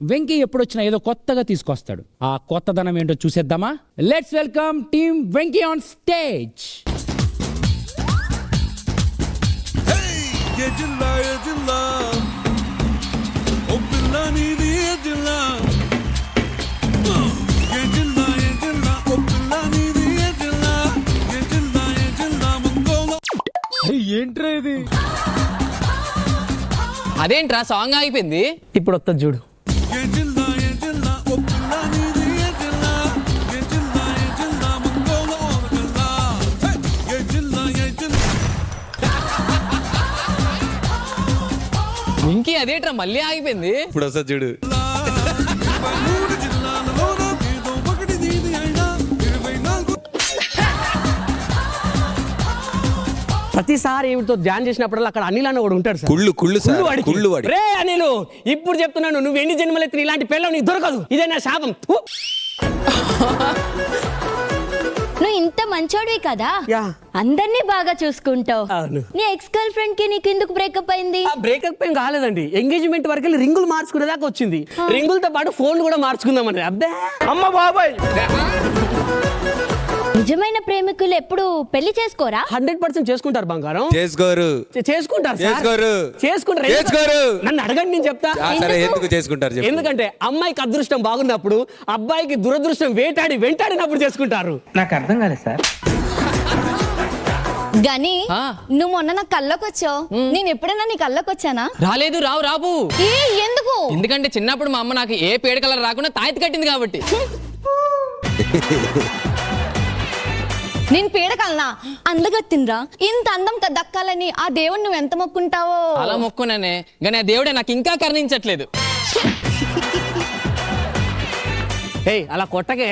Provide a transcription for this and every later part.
వెంకీ ఎప్పుడొచ్చినా ఏదో కొత్తగా తీసుకొస్తాడు. ఆ కొత్తదనం ఏంటో చూసేద్దామా? Let's welcome team Venky on stage. ఏంట్రా ఇది? అదేంట్రా సాంగ్ ఆగిపోయింది? ఇప్పుడు వస్తుంది చూడు. ఇంకే అదేంట్రా మళ్ళీ ఆగిపోయింది? ఇప్పుడు వస్తుంది చూడు. ప్రతిసారి ఏమిటితో ధ్యానం చేసినప్పుడల్లా అక్కడ అనిల్ అన్న కూడా ఉంటాడు సార్. కుళ్ళు వాడి. రే అనిల్, ఇప్పుడు చెప్తున్నాను, నువ్వు ఎన్ని జన్మలు ఎత్తిన ఇలాంటి పిల్లలు నీకు దొరకదు. ఇదే నా శాపం. నువ్వు ఇంత మంచోడివి కదా, అందరినీ బాగా చూసుకుంటావు. నీ ఎక్స్ గర్ల్ ఫ్రెండ్ కి నీకు ఎందుకు బ్రేకప్ అయింది? బ్రేకప్ ఏం కాలేదండి, ఎంగేజ్మెంట్ వరకు వెళ్ళి రింగులు మార్చుకునే దాకా వచ్చింది. రింగులతో పాటు ఫోన్ కూడా మార్చుకుందామని. అబ్బే అమ్మ బాబాయ్, నిజమైన ప్రేమికులు ఎప్పుడు పెళ్లి చేసుకోరా? 100% చేసుకుంటారు బంగారం. చేసుకుంటారు. నన్ను అడగండి, నేను చెప్తా. ఎందుకంటే అమ్మాయికి అదృష్టం బాగున్నప్పుడు అబ్బాయికి దురదృష్టం వెంటాడినప్పుడు చేసుకుంటారు. నాకు అర్థం కాలేదు సార్. గని నువ్వు మొన్న నా కళ్ళకి వచ్చావు, నేను ఎప్పుడైనా నీ కళ్ళకి వచ్చానా? రాలేదు. రావు. ఎందుకు? ఎందుకంటే చిన్నప్పుడు మా అమ్మ నాకు ఏ పేడ కలర్ రాకుండా తాయితీ కట్టింది కాబట్టి. నేను పీడకలనా? అందగత్తినరా, ఇంత అందం దక్కాలని ఆ దేవుడు నువ్వు ఎంత మొక్కుంటావో. అలా మొక్కున్నానే, కానీ ఆ దేవుడే నాకు ఇంకా కరుణించట్లేదు. అలా కొట్టకే.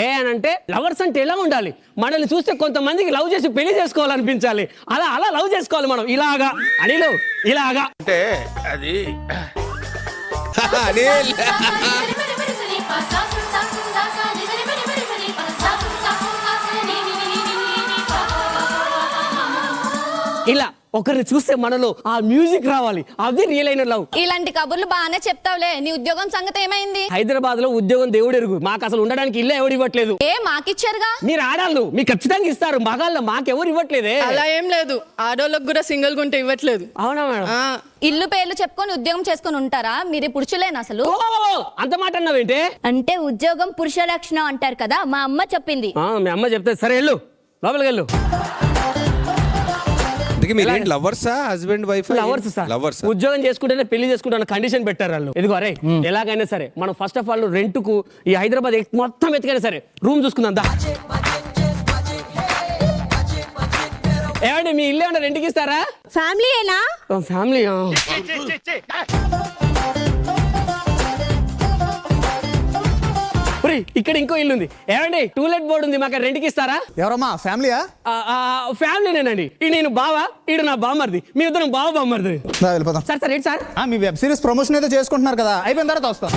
ఏ అని అంటే లవర్స్ అంటే ఎలా ఉండాలి? మనల్ని చూస్తే కొంతమందికి లవ్ చేసి పెళ్లి చేసుకోవాలనిపించాలి. అలా లవ్ చేసుకోవాలి మనం. ఇలాగా అనిలు, ఇలాగా అంటే అది ఇలా ఒకరిని చూస్తే మనలో ఆ మ్యూజిక్ రావాలి. అది రియల్ అయిన లవ్. ఇలాంటి కబుర్లు బాగానే చెప్తావులే. నీ ఉద్యోగం సంగతి ఏమైంది? హైదరాబాద్ లో ఉద్యోగం దేవుడు ఎరుగు. మాకు అసలు ఉండడానికి ఇల్లు ఎవరు ఇవ్వట్లేదు. మాకిచ్చారుగా. మీరు ఆడాళ్ళు, మీకు ఖచ్చితంగా ఇస్తారు. మగాళ్ళు మాకెవరు ఇవ్వట్లేదే. అలా ఏం లేదు, ఆడోళ్ళకి కూడా సింగిల్ గుంటే ఇవ్వట్లేదు. అవునా మేడం? ఇల్లు పేర్లు చెప్పుకొని ఉద్యోగం చేసుకొని ఉంటారా? మీరు పురుషులేనా అసలు? అంత మాట అన్నావేంటే? అంటే ఉద్యోగం పురుష లక్షణం అంటారు కదా, మా అమ్మ చెప్పింది. మీ అమ్మ చెప్తే సరే, వెళ్ళు లోపలికి వెళ్ళు. ఉద్యోగం చేసుకుంటేనే పెళ్లి చేసుకుంటా కండిషన్ పెట్టారు వాళ్ళు. ఇదిగో అరే, ఎలాగైనా సరే మనం ఫస్ట్ ఆఫ్ ఆల్ రెంట్ కు ఈ హైదరాబాద్ మొత్తం ఎత్తుకైనా సరే రూమ్ చూసుకుందాం. ఏమండి, మీ ఇల్లు ఏమన్నా రెంట్కి ఇస్తారా? ఫ్యామిలీయేనా? ఫ్యామిలీ. ఇక్కడ ఇంకో ఇల్లు ఉంది. ఏమండి, టూలెట్ బోర్డు ఉంది, మాకు రెంట్కి ఇస్తారా? ఎవరమ్మా? ఫ్యామిలీయా? ఫ్యామిలీనేనండి. నేను బావా, ఈడు నా బామ్మర్ది. మీ ఇద్దరం బావ బామ్మర్ది. వెళ్ళిపోతాం సార్. ఏంటి సార్, మీ వెబ్ సిరీస్ ప్రమోషన్ అయితే చేసుకుంటున్నారు కదా, అయిపోయిన తర్వాత వస్తాం.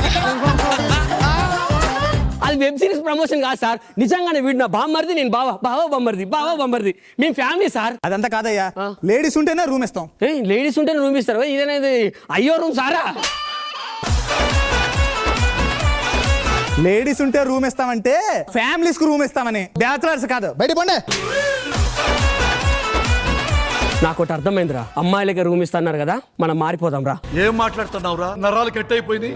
అది వెబ్ సిరీస్ ప్రమోషన్ కాదు సార్, నిజంగానే వీడు నా బామ్మర్ది, నేను బావ బామ్మర్ది. మేము ఫ్యామిలీ సార్. అదంతా కాదయ్యా, లేడీస్ ఉంటేనే రూమ్ ఇస్తాం. లేడీస్ ఉంటేనే రూమ్ ఇస్తారు? ఇదేనా అయ్యో రూమ్ సారా? లేడీస్ ఉంటే రూమ్ ఇస్తామంటే ఫ్యామిలీస్ కు రూమ్ ఇస్తామని, బ్యాచులర్స్ కాదు. బయట పండే. నాకు ఒకటి అర్థమైందిరా, అమ్మాయిలకి రూమ్ ఇస్తున్నారు కదా, మనం మారిపోదాం రా. ఏం మాట్లాడుతున్నావురా? నరాలు కట్ అయిపోయింది.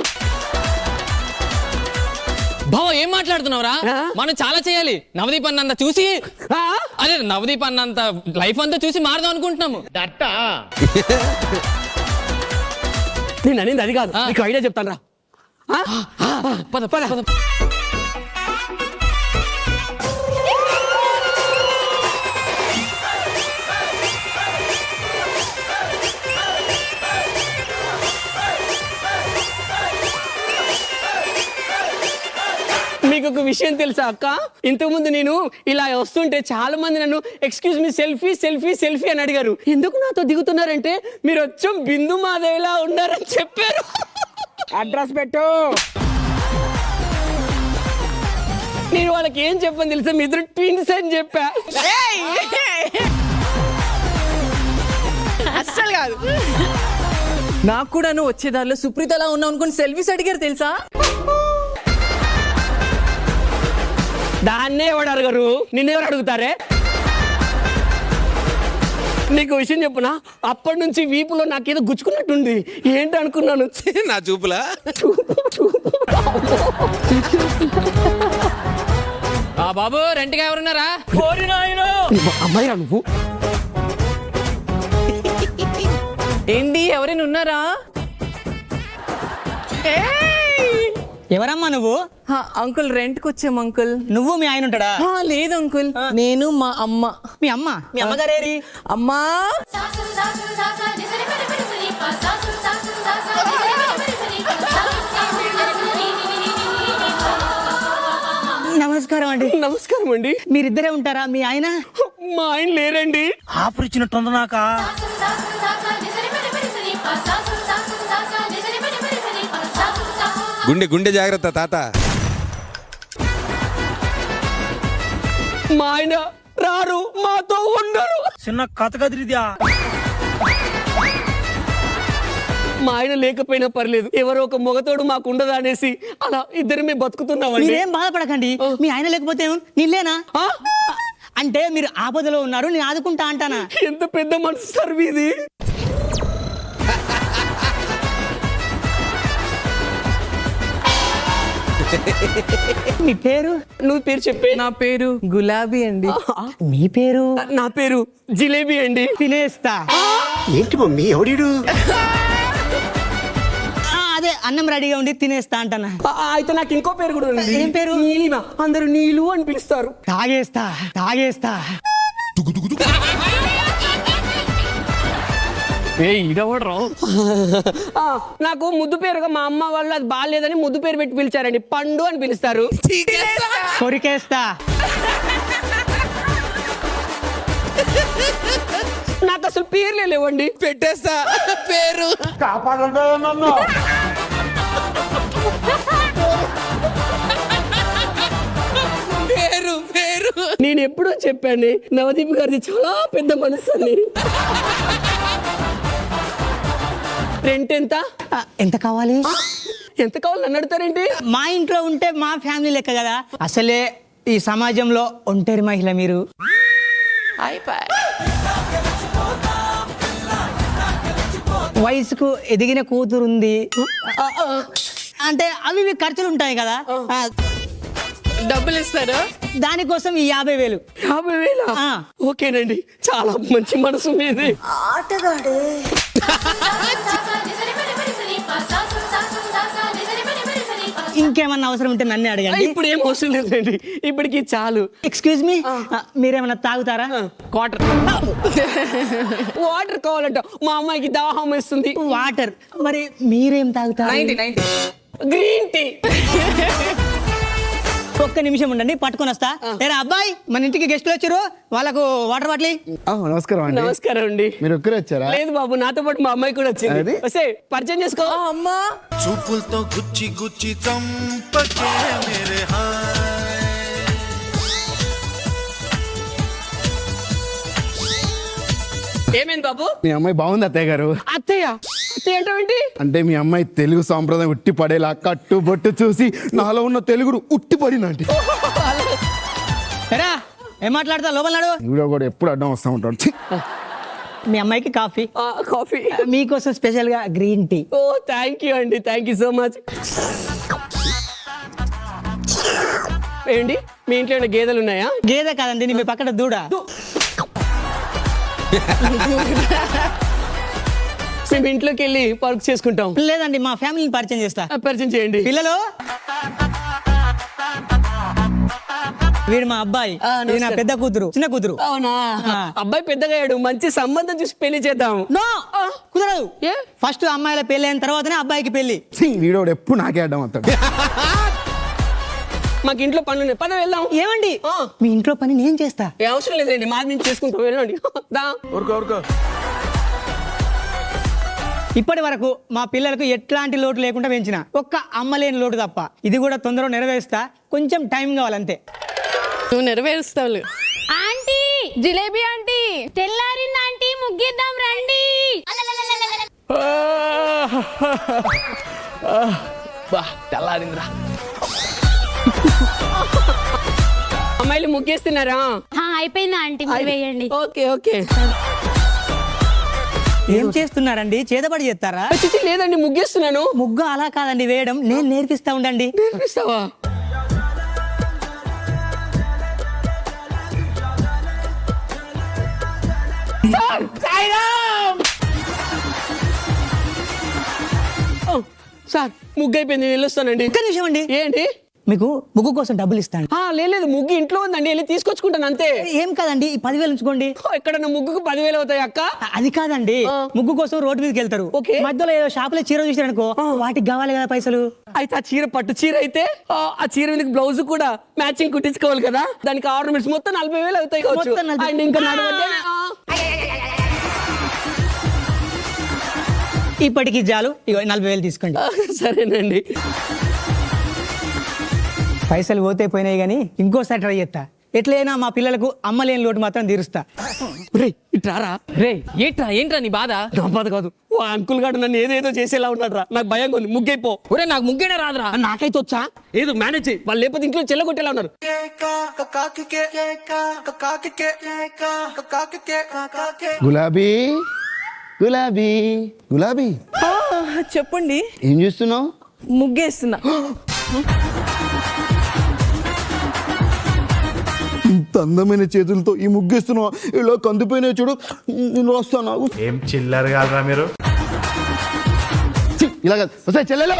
బావ ఏం మాట్లాడుతున్నావురా? మనం చాలా చేయాలి. నవదీప్ అన్నంత చూసి, అదే నవదీప్ అన్నంత లైఫ్ అంతా చూసి మారదాం అనుకుంటున్నాము. నేను అనేది అది కాదు, నీకు ఐడియా చెప్తాను రా. పద. మీకు ఒక విషయం తెలుసా అక్క? ఇంతకుముందు నేను ఇలా వస్తుంటే చాలా మంది నన్ను ఎక్స్క్యూజ్ మీ సెల్ఫీ అని అడిగారు. ఎందుకు నాతో దిగుతున్నారంటే మీరు వచ్చాం బిందు మాదేవిలా ఉన్నారని చెప్పారు. అడ్రస్ పెట్టు. నేను వాళ్ళకి ఏం చెప్పని తెలుసా? మీ ఇద్దరు ట్విన్స్ అని చెప్పా. అస్సలు కాదు. నాకు కూడా నువ్వు వచ్చేదారిలో సుప్రీతలా ఉన్నావు అనుకుని సెల్ఫీస్ అడిగారు తెలుసా? దాన్నే ఎవడు అడగరు, నిన్నెవరు అడుగుతారే? నీకు విషయం చెప్పునా, అప్పటి నుంచి వీపులో నాకేదో గుచ్చుకున్నట్టుంది. ఏంటి అనుకున్నాను, నా చూపులా బాబు రెంట్గా ఎవరున్నారా? అమ్మాయిరా నువ్వు? ఏంటి ఎవరైనా ఉన్నారా? ఎవరమ్మా నువ్వు? అంకుల్ రెంట్ కి వచ్చాం అంకుల్. నువ్వు మీ ఆయన ఉంటాడా? లేదు అంకుల్, నేను మా అమ్మ. మీ అమ్మ? మీ అమ్మగారేరి? అమ్మా నమస్కారం అండి. నమస్కారం అండి. మీరిద్దరే ఉంటారా? మీ ఆయన? మా ఆయన లేరండి. ఆఫర్ ఇచ్చినట్టుంది నాక. గుండె గుండె జాగ్రత్త తాత. మా ఆయన రారు, మాతో ఉండరు. చిన్న కథ కదిరిద్యా. మా ఆయన లేకపోయినా పర్లేదు, ఎవరో ఒక మొగతోడు మాకు ఉండదా అనేసి అలా ఇద్దరమే బతుకుతున్నామండి. మీరేం బాధపడకండి. మీ ఆయన లేకపోతే నీళ్ళేనా? ఆ? అంటే మీరు ఆపదలో ఉన్నారు, నేను ఆదుకుంటా అంటానా? ఎంత పెద్ద మనసు సార్ మీది. మీ పేరు? నువ్వు పేరు చెప్పే. నా పేరు గులాబీ అండి. మీ పేరు? నా పేరు జిలేబీ అండి. తినేస్తా. ఏంటి మమ్మీ ఎవడీడు? అదే అన్నం రెడీగా ఉండి తినేస్తా అంటానా. అయితే నాకు ఇంకో పేరు కూడా ఉంది. ఏం పేరు? నీలిమ. అందరూ నీలు అని పిలుస్తారు. తాగేస్తా తాగేస్తా. నాకు ముద్దు పేరుగా మా అమ్మ వాళ్ళు అది బాగాలేదని ముద్దు పేరు పెట్టి పిలిచారండి. పండు అని పిలుస్తారు. కొరికేస్తా. నాకు అసలు పేర్లే లేవండి. పెట్టేస్తా పేరు. పేరు పేరు నేను ఎప్పుడో చెప్పాను నవదీప్ గారిది చాలా పెద్ద మనసు అని. రెంట్ ఎంత? ఎంత కావాలి? ఎంత కావాలి నన్ను అడుగుతారేంటి? మా ఇంట్లో ఉంటే మా ఫ్యామిలీ లెక్క కదా. అసలే ఈ సమాజంలో ఒంటరి మహిళ మీరు. వయసుకు ఎదిగిన కూతురు ఉంది అంటే అవి ఇవి ఖర్చులు ఉంటాయి కదా. డబ్బులు ఇస్తారా? దానికోసం ఈ 50,000. 50,000? ఆ. ఓకేనండి, చాలా మంచి మనసు మీది. ఇంకేమన్నా అవసరం ఉంటే నన్నే అడగండి. ఇప్పుడు ఏం అవసరం లేదండి, ఇప్పటికి చాలు. ఎక్స్క్యూజ్ మీ, మీరేమన్నా తాగుతారా? వాటర్. వాటర్ కావాలంట, మా అమ్మాయికి దాహం వేస్తుంది. వాటర్. మరి మీరేం తాగుతారు? Green tea. ఒక్క నిమిషం ఉండండి, పట్టుకొని వస్తా. ఏరా అబ్బాయి, మన ఇంటికి గెస్ట్లు వచ్చారు, వాళ్ళకు వాటర్ బాటిల్. నమస్కారం అండి. నమస్కారం అండి. మీరు ఒక్కరే వచ్చారా? లేదు బాబు, నాతో పాటు మా అమ్మాయి కూడా వచ్చింది. వస్తే పరిచయం చేసుకో. అమ్మా చూపులతో గుచ్చి గుచ్చి చంపకే మేరే ఏమైంది బాబు? మీ అమ్మాయి బాగుంది అత్తయ్య గారు. అత్తయ్య? అత్తయ్య అంటే అంటే మీ అమ్మాయి తెలుగు సాంప్రదాయం ఉట్టి పడేలా కట్టు బొట్టు చూసి నాలో ఉన్న తెలుగుడు ఉట్టి పడిందండి. ఏరా ఏం మాట్లాడతా, లోపల నాడు. వీడియో కూడా ఎప్పుడు అడ్డం వస్తూ ఉంటాడు. ఛీ! మీ అమ్మాయికి కాఫీ, కాఫీ మీకోసం స్పెషల్ గా green tea. Oh thank you అండి, థ్యాంక్ యూ సో మచ్. ఏంటి మీ ఇంట్లో ఏమైనా గేదెలు ఉన్నాయా? గేదె కాదండి, మీ పక్కన దూడ. మేము ఇంట్లోకి వెళ్ళి వర్క్ చేసుకుంటాం. లేదండి, మా ఫ్యామిలీని పరిచయం చేస్తా. పరిచయం చేయండి. పిల్లలు, వీడు మా అబ్బాయి, ఇది నా పెద్ద కూతురు, చిన్న కూతురు. అవునా? అబ్బాయి పెద్దగా అయ్యాడు, మంచి సంబంధం చూసి పెళ్లి చేద్దాం. నో కుదరదు. ఏ? ఫస్ట్ అమ్మాయిల పెళ్లి అయిన తర్వాతనే అబ్బాయికి పెళ్లి. వీడియో ఎప్పుడు నాకే అడ్డం వస్తాడు. మాకు ఇంట్లో పనులు ఉన్నాయి, పద వెళ్దాం. ఏమండి, మీ ఇంట్లో పని నేను చేస్తా. ఏ అవసరం లేదండి, మా నుంచి చేసుకుంటాం, వెళ్ళండి. దా. ఇప్పటి వరకు మా పిల్లలకు ఎట్లాంటి లోటు లేకుండా పెంచిన, ఒక్క అమ్మలేని లోటు తప్ప. ఇది కూడా తొందరగా నెరవేరుస్తా, కొంచెం టైం కావాలంతే. నువ్వు నెరవేరుస్తావులే. ఆంటీ, జిలేబీ ఆంటీ, తెల్లారింది ఆంటీ, ముగ్గిద్దాం రండి. తెల్లారిందిరా. అమ్మాయిలు ముగ్గేస్తున్నారా? అయిపోయిందా ఆంటీ, మీరు వేయండి. Okay okay. ఏం చేస్తున్నారండి? చేతబడి చేస్తారా? చిచి లేదండి, ముగ్గేస్తున్నాను. ముగ్గు అలా కాదండి వేయడం, నేను నేర్పిస్తా ఉండండి. నేర్పిస్తావా? సార్, సాయిరామ్! ఓ, సార్ ముగ్గు అయిపోయింది, నేను వెళ్ళొస్తానండి. ఒక్క నిమిషం అండి. ఏంటి? మీకు ముగ్గు కోసం డబ్బులు ఇస్తాను. లేదు ముగ్గు ఇంట్లో ఉందండి, వెళ్ళి తీసుకొచ్చుకుంటాను అంతే. ఏం కాదండి, ఈ 10,000 ఉంచుకోండి. ఎక్కడన్నా ముగ్గుకు 10,000 అవుతాయి అక్క? అది కాదండి, ముగ్గు కోసం రోడ్డు మీదకి వెళ్తారు. ఓకే. మధ్యలో ఏదో షాపులో చీర చూసారనుకో, వాటికి కావాలి కదా పైసలు. అయితే ఆ చీర పట్టు చీర అయితే ఆ చీర మీద బ్లౌజ్ కూడా మ్యాచింగ్ కుట్టించుకోవాలి కదా, దానికి ఆర్నమెంట్స్ మొత్తం 40,000 అవుతాయి కావచ్చు. మొత్తం 40,000. అండ్ ఇంకా నడవండి. ఇప్పటికి చాలు, ఇగో 40,000 తీసుకోండి. సరేనండి. పైసలు పోతే పోయినాయి కానీ ఇంకోసారి ట్రై చేస్తా. ఎట్లయినా మా పిల్లలకు అమ్మ లేని లోటు మాత్రం తీరుస్తా. ఇట్రారా. రే ఏంట్రా నీ బాధ? నా బాధ కాదు, ఓ అంకుల్ గారు నన్ను ఏదేదో చేసేలా ఉన్నాడు రా, నాకు భయంగా ఉంది. ముగ్గైపో. ఒరే నాకు ముగ్గేనే రాదురా. నాకైతే వచ్చా, ఏదో మేనేజ్ చేయి. వాళ్ళు లేకపోతే ఇంట్లో చెల్లగొట్టేలా ఉన్నారు. గులాబీ గులాబీ గులాబీ, చెప్పండి. ఏం చేస్తున్నావు? ముగ్గేస్తున్నా. ఇంత అందమైన చేతులతో ఈ ముగ్గేస్తున్నావు, ఇలా కందిపోయినా చూడు. నేను వస్తాను. ఏం చిల్లర కాదురా మీరు. ఇలా కాదు, వస్తాయి చెల్లెలు.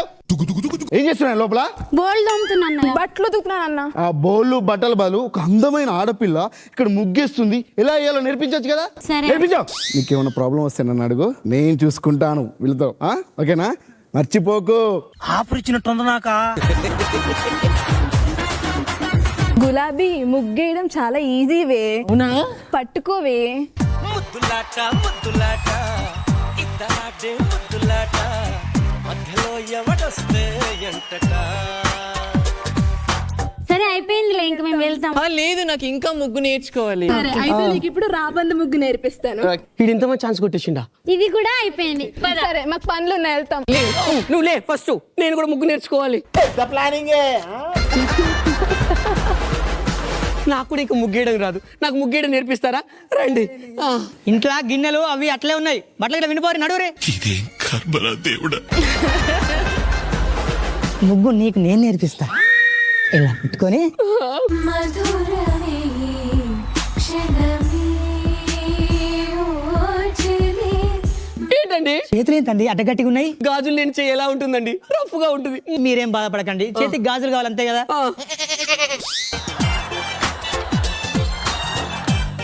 ఏం చేస్తున్నావు లోపల? బోల్డ్ తోముతున్నాను. బట్టలు ఉతుకుతున్నాను అన్న. ఆ బోళ్ళు బట్టల బాలు ఒక అందమైన ఆడపిల్ల ఇక్కడ ముగ్గేస్తుంది, ఎలా వేయాలో నేర్పించచ్చు కదా. సరే. నేర్పించావు. నీకేమైనా ప్రాబ్లం వస్తే నన్ను అడుగు, నేను చూసుకుంటాను వీళ్ళతో. ఓకేనా? మర్చిపోకు. గులాబీ ముగ్గేయడం చాలా ఈజీవే. అవునా? పట్టుకోవే. సరే అయిపోయిందిలే, ఇంక మేము వెళ్తాం. లేదు నాకు ఇంకా ముగ్గు నేర్చుకోవాలి. అయితే నీకు ఇప్పుడు రాబందు ముగ్గు నేర్పిస్తాను. వీడు ఇంతమంది ఛాన్స్ కొట్టేసిండా? ఇది కూడా అయిపోయింది. సరే మాకు పనులు ఉన్నాయి, వెళ్తాం. నువ్వు లే ఫస్ట్, నేను కూడా ముగ్గు నేర్చుకోవాలి. నాకు కూడా ఇక ముగ్గేయడం రాదు, నాకు ముగ్గేయడం నేర్పిస్తారా? రండి. ఇంట్లో గిన్నెలు అవి అట్లే ఉన్నాయి, బట్టలు ఇక్కడ వినిపోరు, నడువురే. ఇదేం కర్మరా దేవుడా. ముగ్గు నీకు నేను నేర్పిస్తా. ఇలా పెట్టుకొని ఏంటండి చేతులు ఏంటండి అడ్డగట్టిగా ఉన్నాయి? గాజులు నేను చేయి ఎలా ఉంటుందండి? రఫ్ గా ఉంటుంది. మీరేం బాధపడకండి, చేతికి గాజులు కావాలి అంతే కదా.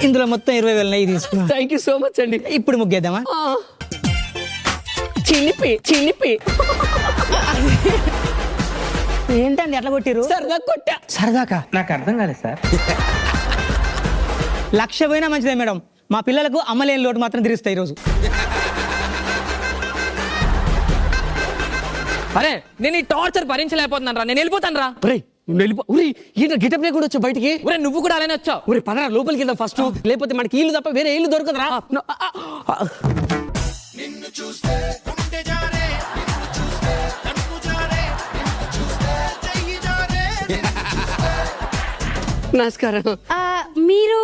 ఇందులో మొత్తం 20,000 తీసుకున్నా. థ్యాంక్ యూ సో మచ్ అండి. ఇప్పుడు ముగ్గేద్దామా? చిలిపి ఏంటండి అట్లా కొట్టిరు? సరదా కొట్టా. సరదాకా? నాకు అర్థం కాలేదు సార్. 1,00,000 పోయినా మంచిదే మేడం, మా పిల్లలకు అమ్మలేని లోటు మాత్రం తీరుస్తాయి ఈరోజు. అరే నేను ఈ టార్చర్ భరించలేకపోతున్నాను రా, నేను వెళ్ళిపోతాను రా. ఏంటో గిటప్ లేకుండా వచ్చా బయటికి? ఒరే నువ్వు కూడా అలానే వచ్చావు. ఒరే పదరా లోపలికి వెళ్దాం ఫస్ట్, లేకపోతే మనకి ఇల్లు తప్ప వేరే ఇల్లు దొరకదురా. నమస్కారం. మీరు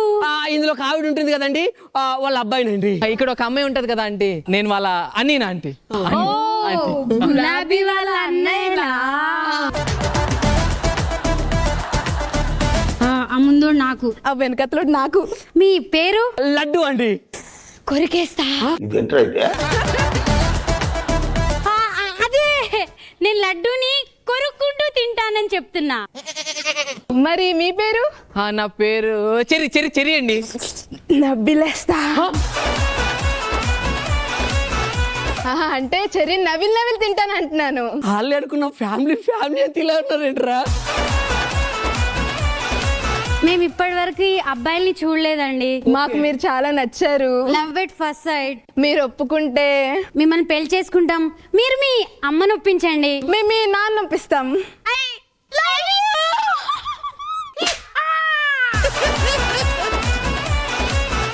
ఇందులో ఒక ఆవిడ ఉంటుంది కదండి, వాళ్ళ అబ్బాయినండి. ఇక్కడ ఒక అమ్మాయి ఉంటది కదా ఆంటీ, నేను వాళ్ళ అన్నీనా ఆంటీ. గులాబీ వాళ్ళ అన్నయ్యలా? ముందు నాకు, ఆ వెనకతలో నాకు. మీ పేరు? లడ్డు అండి. కొరికేస్తా. అదే నేను లడ్డూని కొరుక్కుంటూ తింటానని చెప్తున్నా. మరి మీ పేరు? నా పేరు చెరి అండి. నవ్విలేస్తా. అంటే చెర్రీ నవిల్ తింటాను అంటున్నాను. వాళ్ళు అనుకున్న ఫ్యామిలీ అంత ఇలా ఉన్నారేంట్రా? మేము ఇప్పటి వరకు ఈ అబ్బాయిల్ని చూడలేదండి. మాకు మీరు చాలా నచ్చారు. Love at first sight. మీరు ఒప్పుకుంటే మిమ్మల్ని పెళ్లి చేసుకుంటాం. మీరు మీ అమ్మను ఒప్పించండి, మేము మీ నాన్న ఒప్పిస్తాం.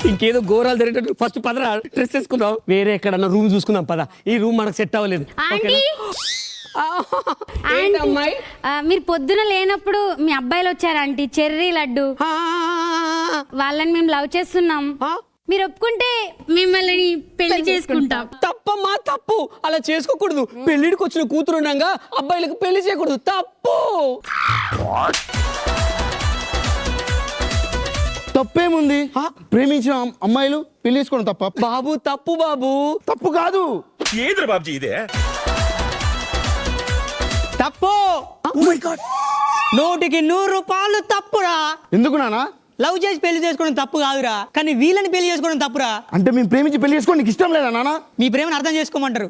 ఇంకేదో ఘోరాలు జరిగేటట్టు ఫస్ట్ పదరా డ్రెస్ వేసుకుందాం, వేరే ఎక్కడన్నా రూమ్ చూసుకుందాం పద. ఈ రూమ్ మనకు సెట్ అవ్వలేదు. ఆంటీ ఏంటి అమ్మాయి? మీరు పొద్దున లేనప్పుడు మీ అబ్బాయిలు వచ్చారు ఆంటీ, చెర్రీ లడ్డు. వాళ్ళని మేము లవ్ చేస్తున్నాం. మీరు ఒప్పుకుంటే మిమ్మల్ని పెళ్లి చేసుకుంటాం. తప్పమ్మా తప్పు, అలా చేసుకోకూడదు. పెళ్లిడికి వచ్చిన కూతురు ఉండగా అబ్బాయిలకు పెళ్లి చేయకూడదు, తప్పు. తప్పేముంది? ప్రేమించిన అమ్మాయిలు పెళ్లి చేసుకోవడం తప్ప? బాబు తప్పు బాబు. తప్పు కాదు. ఏదిరా బాబ్జీ ఇదే? తప్పు. 100కి 100 రూపాయలు తప్పురా. ఎందుకు నానా? లవ్ చేసి పెళ్లి చేసుకోవడం తప్పు కాదురా, కానీ వీళ్ళని పెళ్లి చేసుకోవడం తప్పురా. అంటే మేము ప్రేమించి పెళ్లి చేసుకోవడం నీకు ఇష్టం లేదా నానా? మీ ప్రేమను అర్థం చేసుకోమంటారు,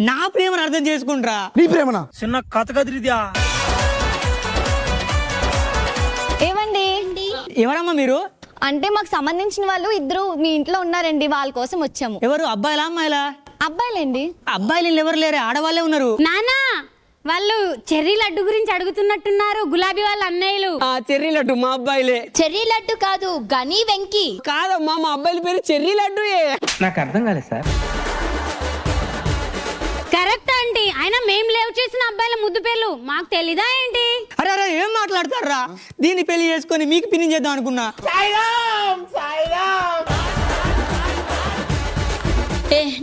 నా ప్రేమను అర్థం చేసుకుంటారా? నీ ప్రేమనా? చిన్న కథ కదిరిద్యా. ఏమండి? ఎవరమ్మా మీరు? అంటే మాకు సంబంధించిన వాళ్ళు ఇద్దరు మీ ఇంట్లో ఉన్నారండి, వాళ్ళ కోసం వచ్చాము. ఎవరు, అబ్బాయిలా అమ్మాయిలా? అబ్బాయిలండి. అబ్బాయిలు ఎవరు లేరే, ఆడవాళ్ళే ఉన్నారు. నానా వాళ్ళు చెర్రీ లడ్డు గురించి అడుగుతున్నట్టున్నారు, గులాబీ వాళ్ళ అన్నయ్యలు. చెర్రీ లడ్డు మా అబ్బాయిలే. చెర్రీ లడ్డు కాదు, గని వెంకి. కాదమ్మా, మా అబ్బాయిల పేరు చెర్రీ లడ్డు. నాకు అర్థం కాలేదు సార్. కరెక్ట్ ఆంటీ, అయినా మేము లేవ్ చేసిన అబ్బాయిల ముద్దు పేర్లు మాకు తెలీదా ఏంటి? అరే అరే ఏం మాట్లాడతారా? దీన్ని పెళ్లి చేసుకొని మీకు పిన్ని చేద్దాం అనుకున్నా.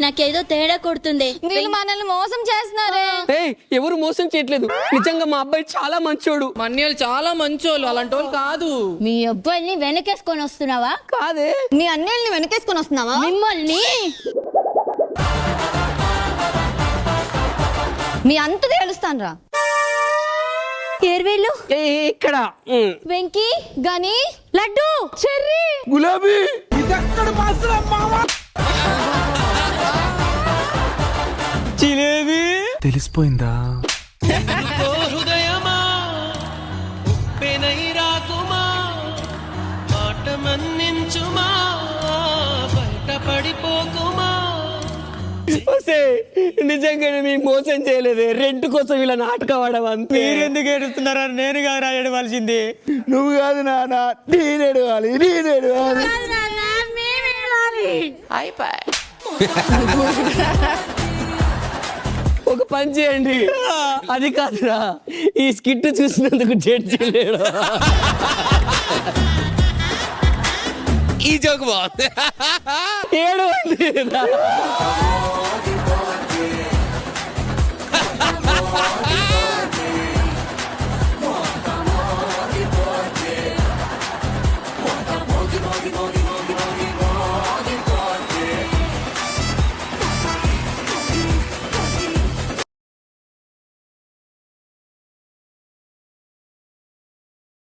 నాకేదో తేడా కొడుతుంది, వీళ్ళు మనల్ని మోసం చేస్తున్నారే. ఎవరు మోసం చేయట్లేదు, నిజంగా మా అబ్బాయి చాలా మంచోడు. మన్యులు చాలా మంచోళ్ళు, అలాంటి వాళ్ళు కాదు. మీ అబ్బాయిని వెనకేసుకొని వస్తున్నావా? కాదే, మీ అన్నయ్యని వెనకేసుకొని వస్తున్నావా? మిమ్మల్ని మీ అంత తేలుస్తాను రా. ఏర్వేళ్ళు ఇక్కడ వెంకీ, గని, లడ్డు, చెర్రీ, గులాబీ. జిలేబీ. తెలిసిపోయిందా? హృదయమా ఉప్పెనై రాకుమా, మాట మన్నించుమా, బయట పడిపోకుమా. నిజంగానే మీకు మోసం చేయలేదు, రెంట్ కోసం ఇలా నాటకం ఆడమంతే. మీరెందుకు ఏడుస్తున్నారా? నేను కాదు ఏడవలసింది. నువ్వు కాదు నాన్న, నేను ఏడవాలి, నేను ఏడవాలి. ఒక పని చేయండి, అది కాదురా, ఈ స్కిట్ చూసినందుకు జడ్జి లేడు. ఈ జోక్ బాగుంది. ఏడు